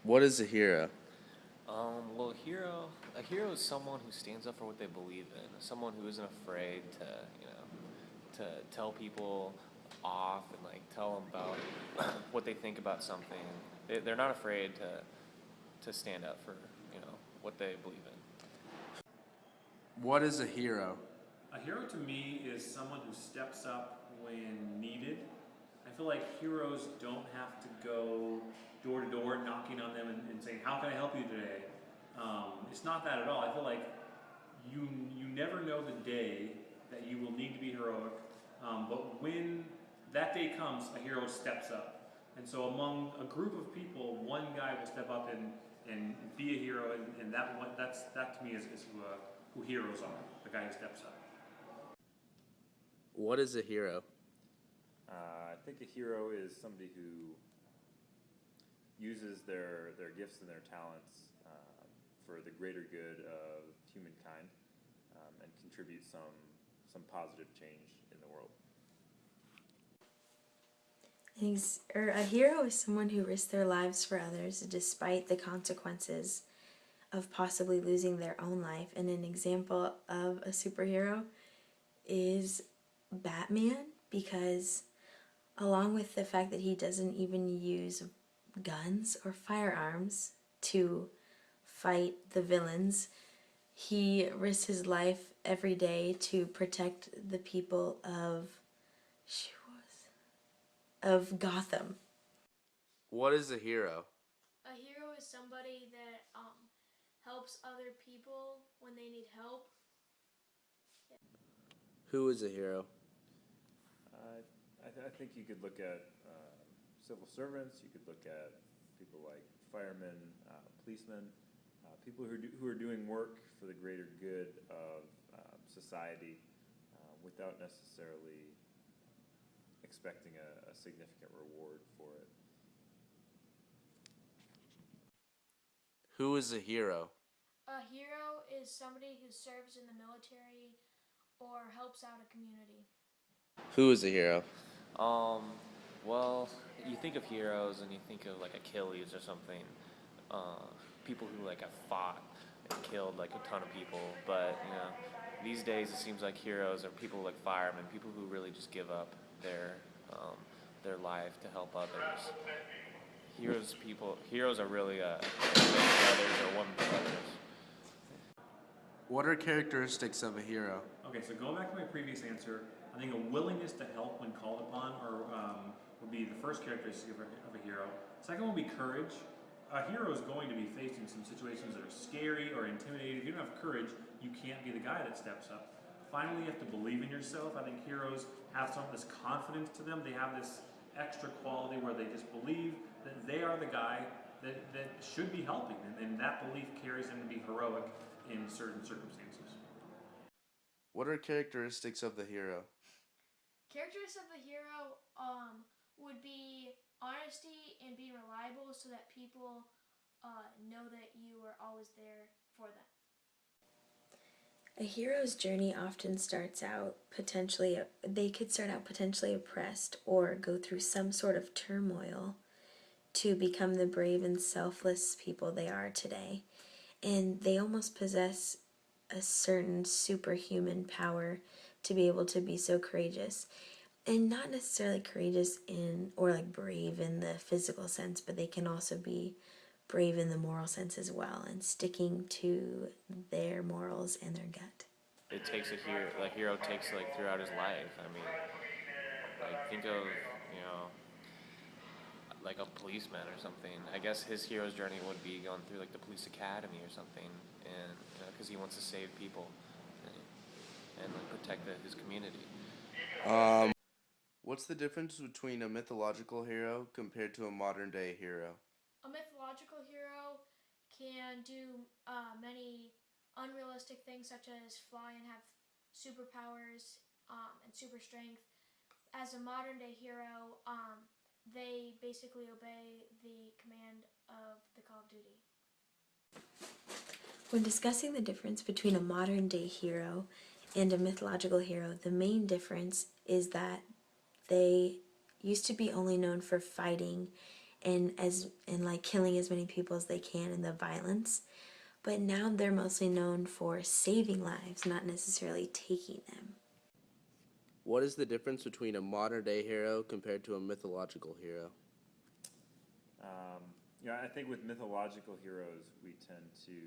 What is a hero? Well, a hero is someone who stands up for what they believe in, someone who isn't afraid to, to tell people off and like tell them about what they think about something. They're not afraid to stand up for, what they believe in. What is a hero? A hero to me is someone who steps up when needed. I feel like heroes don't have to go door to door knocking on them and saying, "How can I help you today?" It's not that at all. I feel like you never know the day that you will need to be heroic, but when that day comes, a hero steps up. And so among a group of people, one guy will step up and be a hero, and that to me is who heroes are, the guy who steps up. What is a hero? I think a hero is somebody who uses their gifts and their talents for the greater good of humankind and contribute some positive change in the world. A hero is someone who risks their lives for others despite the consequences of possibly losing their own life. And an example of a superhero is Batman, because along with the fact that he doesn't even use guns or firearms to fight the villains, he risks his life every day to protect the people of Gotham. What is a hero? A hero is somebody that helps other people when they need help. Who is a hero? I think you could look at civil servants. You could look at people like firemen, policemen, people who are doing work for the greater good of society without necessarily expecting a significant reward for it. Who is a hero? A hero is somebody who serves in the military or helps out a community. Who is a hero? Um, well, you think of heroes and you think of like Achilles or something, people who like have fought and killed like a ton of people. But these days it seems like heroes are people like firemen, people who really just give up their life to help others. Heroes are really brothers or woman brothers. What are characteristics of a hero? Okay, so going back to my previous answer, I think a willingness to help when called upon would be the first characteristic of a hero. Second would be courage. A hero is going to be facing some situations that are scary or intimidating. If you don't have courage, you can't be the guy that steps up. Finally, you have to believe in yourself. I think heroes have some of this confidence to them. They have this extra quality where they just believe that they are the guy that should be helping, and that belief carries them to be heroic in certain circumstances. What are characteristics of the hero? Characteristics of the hero would be honesty and being reliable so that people know that you are always there for them. A hero's journey often they could start out potentially oppressed or go through some sort of turmoil to become the brave and selfless people they are today. And they almost possess a certain superhuman power to be able to be so courageous. And not necessarily courageous or like brave in the physical sense, but they can also be brave in the moral sense as well, and sticking to their morals and their gut. It takes a hero takes like throughout his life. I mean, like think of like a policeman or something. I guess his hero's journey would be going through like the police academy or something, and because he wants to save people and like protect his community. What's the difference between a mythological hero compared to a modern day hero? A mythological hero can do many unrealistic things such as fly and have superpowers and super strength. As a modern day hero, they basically obey the command of the Call of Duty. When discussing the difference between a modern day hero and a mythological hero, the main difference is that they used to be only known for fighting and like killing as many people as they can in the violence. But now they're mostly known for saving lives, not necessarily taking them. What is the difference between a modern day hero compared to a mythological hero? I think with mythological heroes, we tend to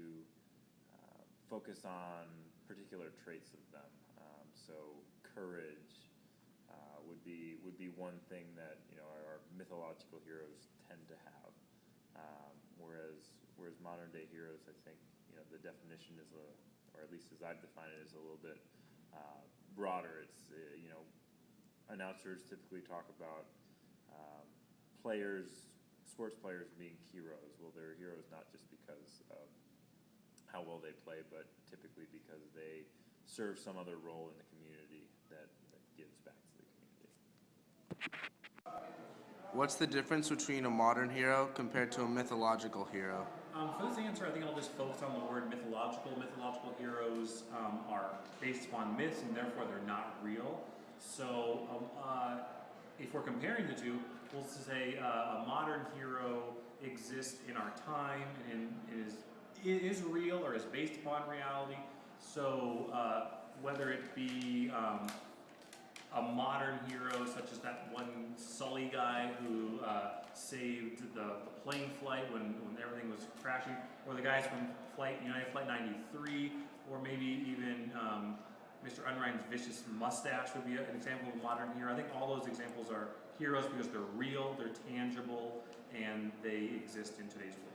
focus on particular traits of them. So courage would be one thing that our mythological heroes tend to have. Whereas modern day heroes, I think the definition is or at least as I've defined it, is a little bit broader. It's announcers typically talk about sports players being heroes. Well, they're heroes not just because of how well they play, but typically because they serve some other role in the community that gives back to the community. What's the difference between a modern hero compared to a mythological hero? For this answer, I think I'll just focus on the word mythological. Mythological heroes are based upon myths, and therefore they're not real. So, if we're comparing the two, we'll say a modern hero exists in our time and is real or is based upon reality. So, whether it be a modern hero such as that one Sully guy who saved the plane flight when everything was crashing, or the guys from United Flight 93, or maybe even Mr. Unrein's vicious mustache would be an example of a modern hero. I think all those examples are heroes because they're real, they're tangible, and they exist in today's world.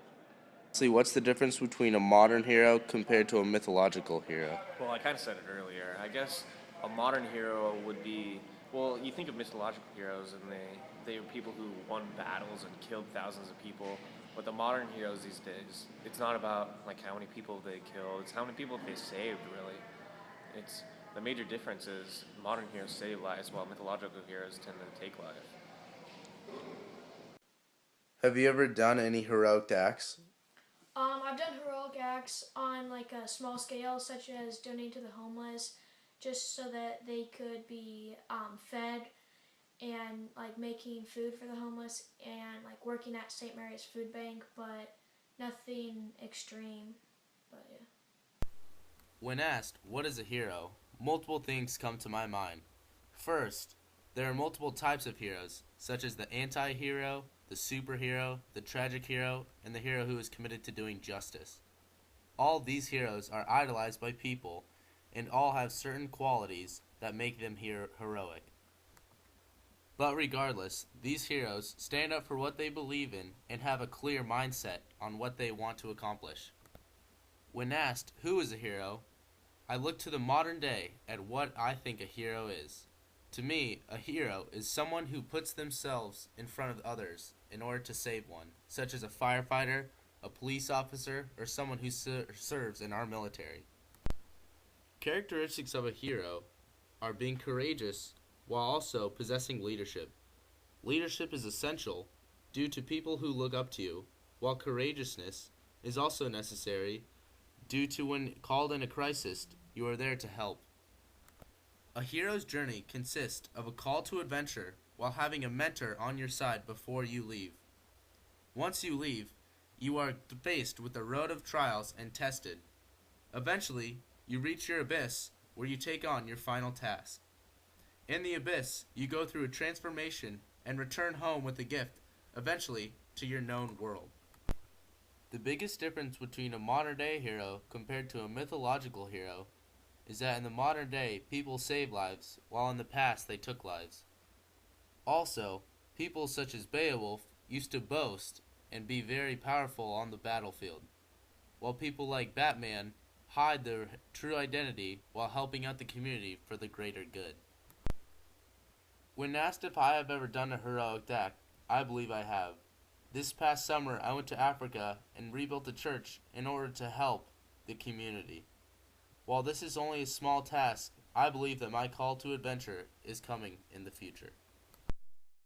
See, what's the difference between a modern hero compared to a mythological hero? Well, I kind of said it earlier. I guess a modern hero would be, well, you think of mythological heroes and they were people who won battles and killed thousands of people. But the modern heroes these days, it's not about like how many people they killed, it's how many people they saved, really. It's the major difference is modern heroes save lives while mythological heroes tend to take life. Have you ever done any heroic acts? I've done heroic acts on like a small scale, such as donating to the homeless, just so that they could be fed, and like making food for the homeless, and like working at St. Mary's Food Bank, but nothing extreme. But yeah. When asked, what is a hero, multiple things come to my mind. First, there are multiple types of heroes, such as the anti-hero, the superhero, the tragic hero, and the hero who is committed to doing justice. All these heroes are idolized by people, and all have certain qualities that make them heroic. But regardless, these heroes stand up for what they believe in and have a clear mindset on what they want to accomplish. When asked who is a hero, I look to the modern day at what I think a hero is. To me, a hero is someone who puts themselves in front of others in order to save one, such as a firefighter, a police officer, or someone who serves in our military. Characteristics of a hero are being courageous while also possessing leadership. Leadership is essential due to people who look up to you, while courageousness is also necessary due to when called in a crisis, you are there to help. A hero's journey consists of a call to adventure while having a mentor on your side before you leave. Once you leave, you are faced with a road of trials and tested. Eventually, you reach your abyss where you take on your final task. In the abyss, you go through a transformation and return home with a gift, eventually, to your known world. The biggest difference between a modern-day hero compared to a mythological hero is that in the modern day, people save lives, while in the past they took lives. Also, people such as Beowulf used to boast and be very powerful on the battlefield, while people like Batman hide their true identity while helping out the community for the greater good. When asked if I have ever done a heroic act, I believe I have. This past summer, I went to Africa and rebuilt a church in order to help the community. While this is only a small task, I believe that my call to adventure is coming in the future.